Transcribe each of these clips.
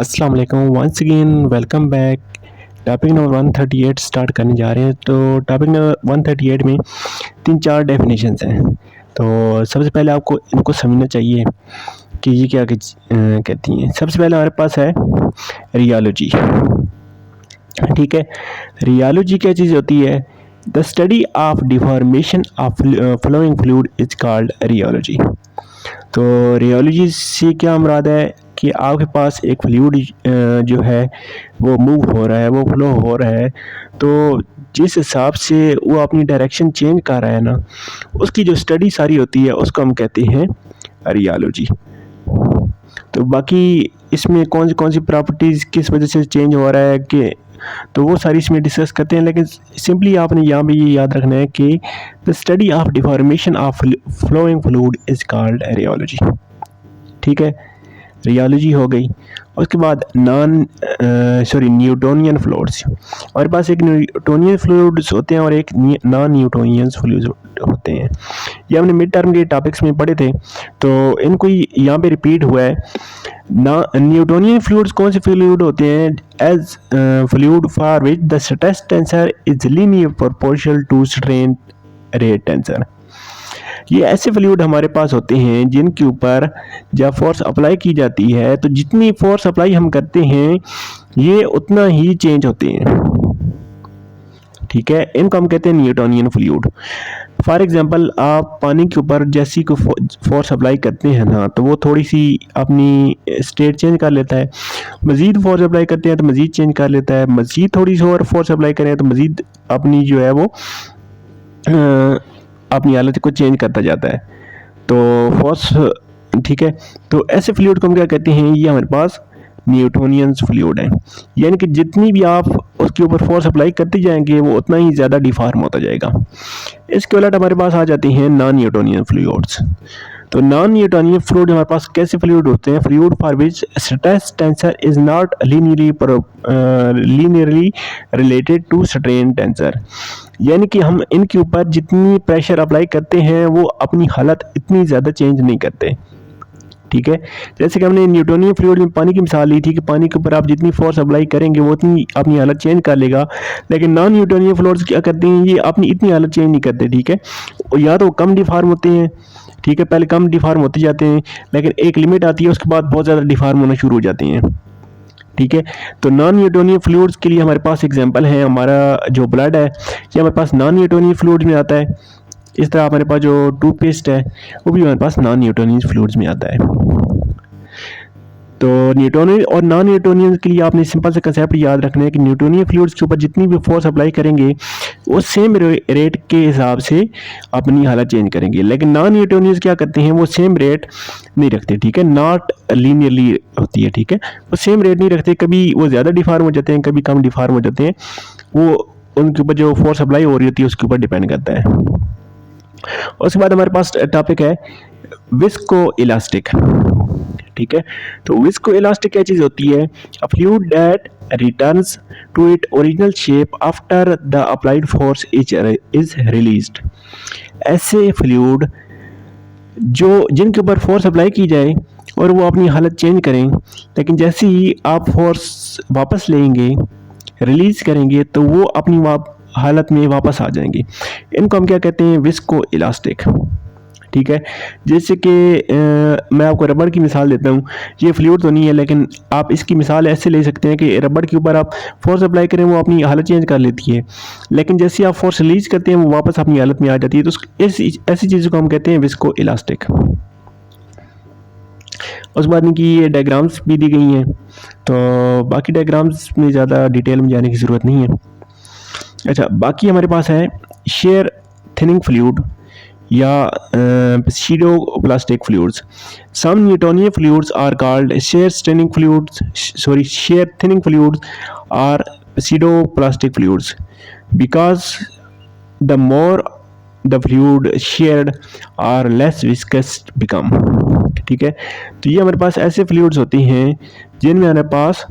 अस्सलाम वालेकुम once again welcome back. Topic number 138 start करने जा रहे हैं। तो टॉपिक नंबर 138 में तीन चार डेफिनेशंस हैं। तो सबसे पहले आपको इनको समझना चाहिए कि ये क्या कहती हैं। सबसे पहले हमारे पास है रियोलॉजी। ठीक है, रियोलॉजी क्या चीज़ होती है? The study of deformation of flowing fluid is called rheology. तो रियोलॉजी से क्या मुराद है कि आपके पास एक फ्लूइड जो है वो मूव हो रहा है, वो फ्लो हो रहा है, तो जिस हिसाब से वो अपनी डायरेक्शन चेंज कर रहा है ना, उसकी जो स्टडी सारी होती है उसको हम कहते हैं रियोलॉजी। तो बाकी इसमें कौन सी प्रॉपर्टीज़ किस वजह से चेंज हो रहा है कि तो वो सारी इसमें डिस्कस करते हैं। लेकिन सिंपली आपने यहाँ भी ये याद रखना है कि the study of deformation of flowing fluid is called rheology. ठीक है, रियोलॉजी हो गई। उसके बाद न्यूटोनियन फ्लूइड्स। हमारे पास एक न्यूटोनियन फ्लूइड्स होते हैं और एक नॉन न्यूटोनियन फ्लूइड्स होते हैं। ये हमने मिड टर्म के टॉपिक्स में पढ़े थे, तो इनको यहाँ पे रिपीट हुआ है। न्यूटोनियन फ्लूइड्स कौन से फ्लूइड होते हैं? As fluid for which the stress tensor is linear proportional to strain rate tensor. ये ऐसे फ्लूइड हमारे पास होते हैं जिनके ऊपर जब फोर्स अप्लाई की जाती है तो जितनी फोर्स अप्लाई हम करते हैं ये उतना ही चेंज होते हैं। ठीक है, इनको हम कहते हैं न्यूटोनियन फ्लूइड। फॉर एग्जांपल, आप पानी के ऊपर जैसी को फोर्स अप्लाई करते हैं ना, तो वो थोड़ी सी अपनी स्टेट चेंज कर लेता है। मज़ीद फोर्स अप्लाई करते हैं तो मज़ीद चेंज कर लेता है। मज़ीद थोड़ी सी और फोर्स अप्लाई करें तो मज़ीद अपनी जो है वो अपनी हालत को चेंज करता जाता है। तो फोर्स, ठीक है, तो ऐसे फ्लूइड को हम क्या कहते हैं? ये हमारे पास न्यूटोनियन फ्लूइड है। यानी कि जितनी भी आप उसके ऊपर फोर्स अप्लाई करते जाएंगे वो उतना ही ज़्यादा डिफॉर्म होता जाएगा। इसके उलट हमारे पास आ जाती हैं नॉन न्यूटोनियन फ्लूइड्स। तो नॉन न्यूटोनियन फ्लूइड हमारे पास कैसे फ्लूइड होते हैं? Fluid for which stress tensor is not linearly related to strain tensor. यानी कि हम इनके ऊपर जितनी प्रेशर अप्लाई करते हैं वो अपनी हालत इतनी ज़्यादा चेंज नहीं करते। ठीक है, जैसे कि हमने न्यूटोनियन फ्लूइड में पानी की मिसाल ली थी कि पानी के ऊपर आप जितनी फोर्स अप्लाई करेंगे वो उतनी अपनी हालत चेंज कर लेगा। लेकिन नॉन न्यूटोनियन फ्लूइड्स क्या करते हैं? ये अपनी इतनी हालत चेंज नहीं करते। ठीक है, या तो कम डिफॉर्म होते हैं, ठीक है, पहले कम डिफॉर्म होते जाते हैं, लेकिन एक लिमिट आती है उसके बाद बहुत ज़्यादा डिफॉर्म होना शुरू हो जाते हैं। ठीक है, तो नॉन न्यूटोनियन फ्लूइड्स के लिए हमारे पास एग्जांपल है, हमारा जो ब्लड है ये हमारे पास नॉन न्यूटोनियन फ्लूइड में आता है। इस तरह हमारे पास जो टूथपेस्ट है वो भी हमारे पास नॉन न्यूटोनियन फ्लूइड्स में आता है। तो न्यूटोनियन और नॉन न्यूटोनियन के लिए आपने सिंपल सा कंसेप्ट याद रखना है कि न्यूटोनियन फ्लूइड्स के ऊपर जितनी भी फोर्स अप्लाई करेंगे वो सेम रेट के हिसाब से अपनी हालत चेंज करेंगे। लेकिन नॉन न्यूटोनियंस क्या करते हैं? वो सेम रेट नहीं रखते। ठीक है, नॉट लीनियरली होती है। ठीक है, वो सेम रेट नहीं रखते, कभी वो ज़्यादा डिफॉर्म हो जाते हैं, कभी कम डिफॉर्म हो जाते हैं। वो उनके ऊपर जो फोर्स अप्लाई हो रही होती है उसके ऊपर डिपेंड करता है। उसके बाद हमारे पास टॉपिक है विस्को इलास्टिक। ठीक है, तो विस्को इलास्टिक क्या चीज़ होती है? A fluid that returns to it original shape after the applied force is released. ऐसे फ्लूइड जो जिनके ऊपर फोर्स अप्लाई की जाए और वो अपनी हालत चेंज करें, लेकिन जैसे ही आप फोर्स वापस लेंगे, रिलीज करेंगे, तो वो अपनी हालत में वापस आ जाएंगे। इनको हम क्या कहते हैं? Visco elastic. ठीक है, जैसे कि मैं आपको रबड़ की मिसाल देता हूँ। ये फ्लूइड तो नहीं है, लेकिन आप इसकी मिसाल ऐसे ले सकते हैं कि रबड़ के ऊपर आप फोर्स अप्लाई करें वो अपनी हालत चेंज कर लेती है, लेकिन जैसे आप फोर्स रिलीज करते हैं वो वापस अपनी हालत में आ जाती है। तो ऐसी चीज़ों को हम कहते हैं विस्को इलास्टिक। उस बाद में कि ये डायग्राम्स भी दी गई हैं, तो बाकी डायग्राम्स में ज़्यादा डिटेल में जाने की ज़रूरत नहीं है। अच्छा, बाकी हमारे पास है शेयर थिनिंग फ्लूइड या pseudo-plastic fluids. Some Newtonian fluids are called shear thinning fluids or pseudo-plastic fluids because the more the fluid shared or less viscous become. ठीक है, तो ये हमारे पास ऐसे फ्लूइड्स होती हैं जिनमें हमारे पास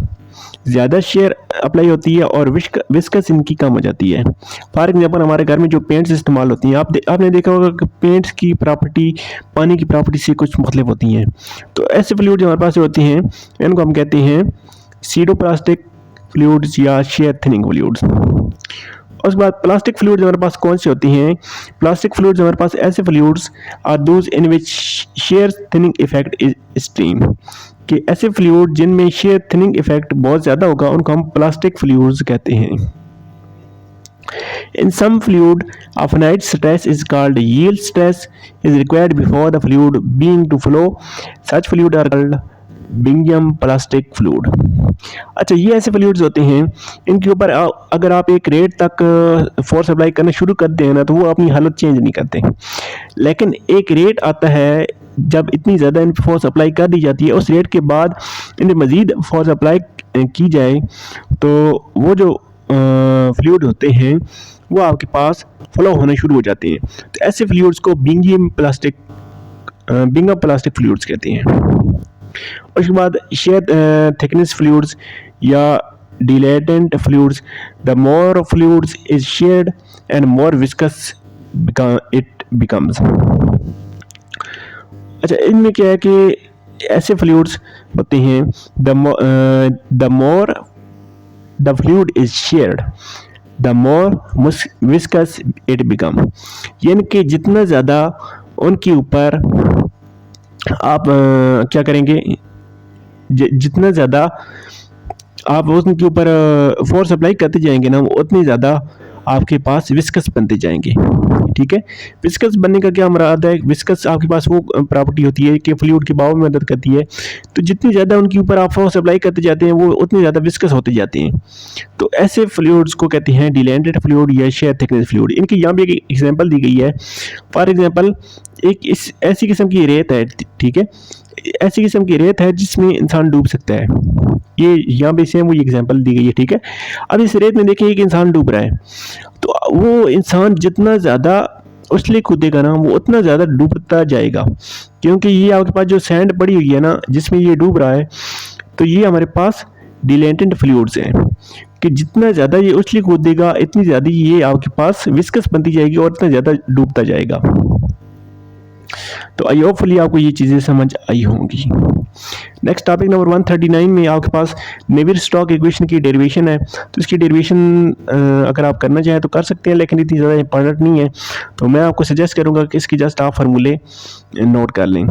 ज़्यादा शेयर अप्लाई होती है और विस्कस इनकी कम हो जाती है। फॉर एग्जांपल, हमारे घर में जो पेंट्स इस्तेमाल होती हैं, आपने देखा होगा कि पेंट्स की प्रॉपर्टी पानी की प्रॉपर्टी से कुछ मुख्तलिफ होती हैं। तो ऐसे फ्लूइड जो हमारे पास होती हैं इनको हम कहते हैं सीडोप्लास्टिक फ्लूइड्स या शेयर थिनिंग फ्लूइड्स। उसके बाद प्लास्टिक फ्लूइड्स हमारे पास कौन से होती हैं? प्लास्टिक फ्लूइड्स हमारे पास ऐसे fluids are those in which shear thinning effect is extreme, कि ऐसे फ्लूइड जिनमें शेयर थिनिंग इफेक्ट बहुत ज़्यादा होगा उनको हम प्लास्टिक फ्लूइड्स कहते हैं। In some fluid, a finite stress is called yield stress is required before the fluid being to flow. Such fluid are called Bingham plastic fluid. अच्छा, ये ऐसे फ्लूइड्स होते हैं इनके ऊपर अगर आप एक रेट तक फोर्स अप्लाई करना शुरू करते हैं ना तो वो अपनी हालत चेंज नहीं करते, लेकिन एक रेट आता है जब इतनी ज़्यादा इन फोर्स अप्लाई कर दी जाती है, उस रेट के बाद इन्हें मज़ीद फोर्स अप्लाई की जाए तो वो जो फ्लूइड होते हैं वो आपके पास फ्लो होने शुरू हो जाते हैं। तो ऐसे फ्लूइड्स को बिंघम प्लास्टिक फ्लूइड्स कहते हैं। उसके बाद शेयर थिकनेस फ्लूइड्स या dilatant fluids, the more fluids is shared and more viscous it becomes. अच्छा, इनमें क्या है कि ऐसे फ्लूइड्स होते हैं the more the fluid is shared the more viscous it become, यानी कि जितना ज़्यादा उनके ऊपर आप क्या करेंगे, जितना ज़्यादा आप उनके ऊपर फोर्स अप्लाई करते जाएंगे ना उतनी ज़्यादा आपके पास विस्कस बनते जाएंगे। ठीक है, विस्कस बनने का क्या मुराद है? विस्कस आपके पास वो प्रॉपर्टी होती है कि फ्लूइड के बहाव में मदद करती है, तो जितनी ज़्यादा उनके ऊपर आप फोर्स अप्लाई करते जाते हैं वो उतनी ज़्यादा विस्कस होते जाते हैं। तो ऐसे फ्लूइड्स को कहते हैं डिलेटेड फ्लूइड या शेयर थिकनेस फ्लूइड। इनकी यहाँ भी एक एग्जाम्पल दी गई है। फॉर एग्जाम्पल, एक ऐसी किस्म की रेत है, ठीक है, ऐसी किस्म की रेत है जिसमें इंसान डूब सकता है। ये यहाँ पे सेम वही एग्जांपल दी गई है। ठीक है, अब इस रेत में देखिए एक इंसान डूब रहा है, तो वो इंसान जितना ज़्यादा उछले कूदेगा ना वो उतना ज़्यादा डूबता जाएगा, क्योंकि ये आपके पास जो सैंड पड़ी हुई है ना जिसमें ये डूब रहा है, तो ये हमारे पास डिलेटेंट फ्लूइड्स हैं कि जितना ज़्यादा ये उछले कूदेगा इतनी ज़्यादा ये आपके पास विस्कस बनती जाएगी और इतना ज़्यादा डूबता जाएगा। तो आई होपफुली आपको ये चीज़ें समझ आई होंगी। नेक्स्ट टॉपिक नंबर 139 में आपके पास नेवियर-स्टोक्स इक्वेशन की डेरिवेशन है। तो इसकी डेरिवेशन अगर आप करना चाहें तो कर सकते हैं, लेकिन इतनी ज़्यादा इंपॉर्टेंट नहीं है, तो मैं आपको सजेस्ट करूँगा कि इसकी जस्ट आप फार्मूले नोट कर लें।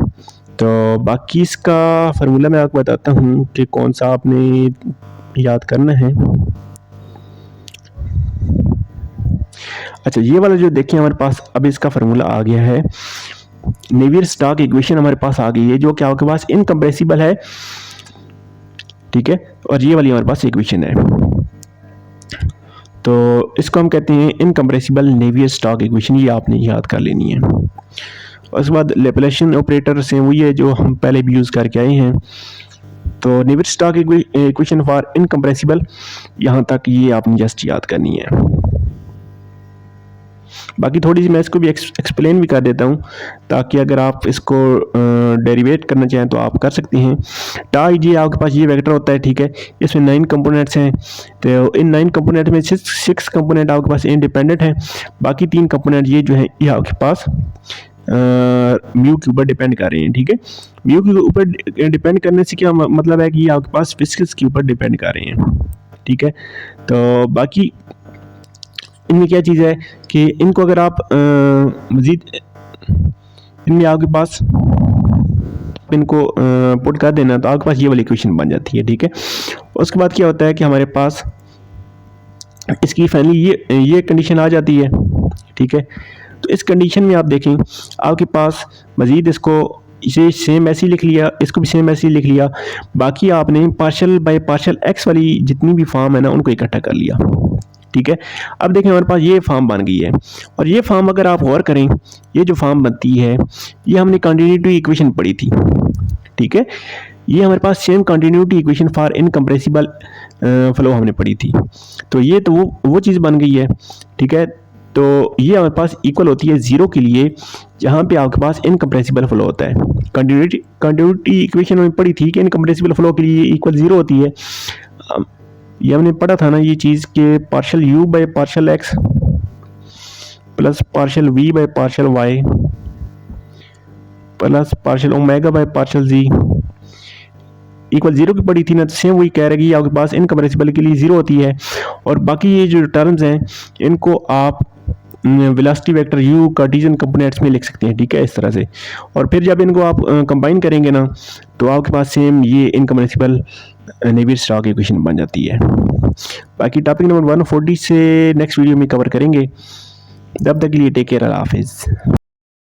तो बाकी इसका फार्मूला मैं आपको बताता हूँ कि कौन सा आपने याद करना है। अच्छा, ये वाला जो देखिए हमारे पास अब इसका फार्मूला आ गया है। नेवियर-स्टोक्स इक्वेशन हमारे पास आ गई है जो कि आपके पास इनकम्प्रेसिबल है। ठीक है, और ये वाली हमारे पास इक्वेशन है, तो इसको हम कहते हैं इनकम्प्रेसिबल नेवियर-स्टोक्स इक्वेशन। ये आपने याद कर लेनी है। उसके बाद लैप्लासियन ऑपरेटर से वही है जो हम पहले भी यूज़ करके आए हैं। तो नेवियर-स्टोक्स इक्वेशन फॉर इनकम्प्रेसिबल, यहाँ तक ये आपने जस्ट याद करनी है। बाकी थोड़ी सी मैं इसको भी एक्सप्लेन भी कर देता हूँ, ताकि अगर आप इसको डेरिवेट करना चाहें तो आप कर सकते हैं। टाई जी आपके पास ये वेक्टर होता है, ठीक है, इसमें 9 कंपोनेंट्स हैं। तो इन 9 कंपोनेंट में 6 कंपोनेंट आपके पास इंडिपेंडेंट हैं, बाकी 3 कंपोनेंट ये जो हैं ये आपके पास म्यू के ऊपर डिपेंड कर रहे हैं। ठीक है, म्यू के ऊपर डिपेंड करने से क्या मतलब है कि ये आपके पास फिजिक्स के ऊपर डिपेंड कर रहे हैं। ठीक है, तो बाकी इनमें क्या चीज़ है कि इनको अगर आप मज़ीद इनमें आपके पास इनको पुट कर देना तो आपके पास ये वाली इक्वेशन बन जाती है। ठीक है, उसके बाद क्या होता है कि हमारे पास इसकी फाइनली ये कंडीशन आ जाती है। ठीक है, तो इस कंडीशन में आप देखें आपके पास मज़ीद इसको इसे सेम ऐसे ही लिख लिया, इसको भी सेम ऐसे ही लिख लिया, बाकी आपने पार्शल बाय पार्शल एक्स वाली जितनी भी फॉर्म है ना उनको इकट्ठा कर लिया। ठीक है, अब देखें हमारे पास ये फॉर्म बन गई है, और ये फॉर्म अगर आप गौर करें, ये जो फॉर्म बनती है ये हमने कंटिन्यूटी इक्वेशन पढ़ी थी। ठीक है, ये हमारे पास same continuity equation for incompressible flow हमने पढ़ी थी, तो ये तो वो चीज़ बन गई है। ठीक है, तो ये हमारे पास इक्वल होती है 0 के लिए, जहाँ पे आपके पास इनकम्प्रेसिबल फ्लो होता है। कंटिन्यूटी इक्वेशन में पढ़ी थी कि इनकम्प्रेसिबल फ्लो के लिए इक्वल 0 होती है। ये हमने पढ़ा था ना ये चीज़ के partial u by partial x plus partial v by partial y plus partial omega by partial z equal zero की पड़ी थी ना, तो सेम वही कह रहा है कि आपके पास इनकम्प्रेसिबल के लिए जीरो होती है, और बाकी ये जो टर्म्स हैं इनको आप velocity vector you Cartesian coordinates में लिख सकते हैं, ठीक है, इस तरह से। और फिर जब इनको आप कंबाइन करेंगे ना, तो आपके पास सेम ये इनकम्प्रेसिबल नेवियर-स्टोक्स इक्वेशन बन जाती है। बाकी टॉपिक नंबर 140 से नेक्स्ट वीडियो में कवर करेंगे। तब तक के लिए टेक केयर, अल्लाह हाफिज़।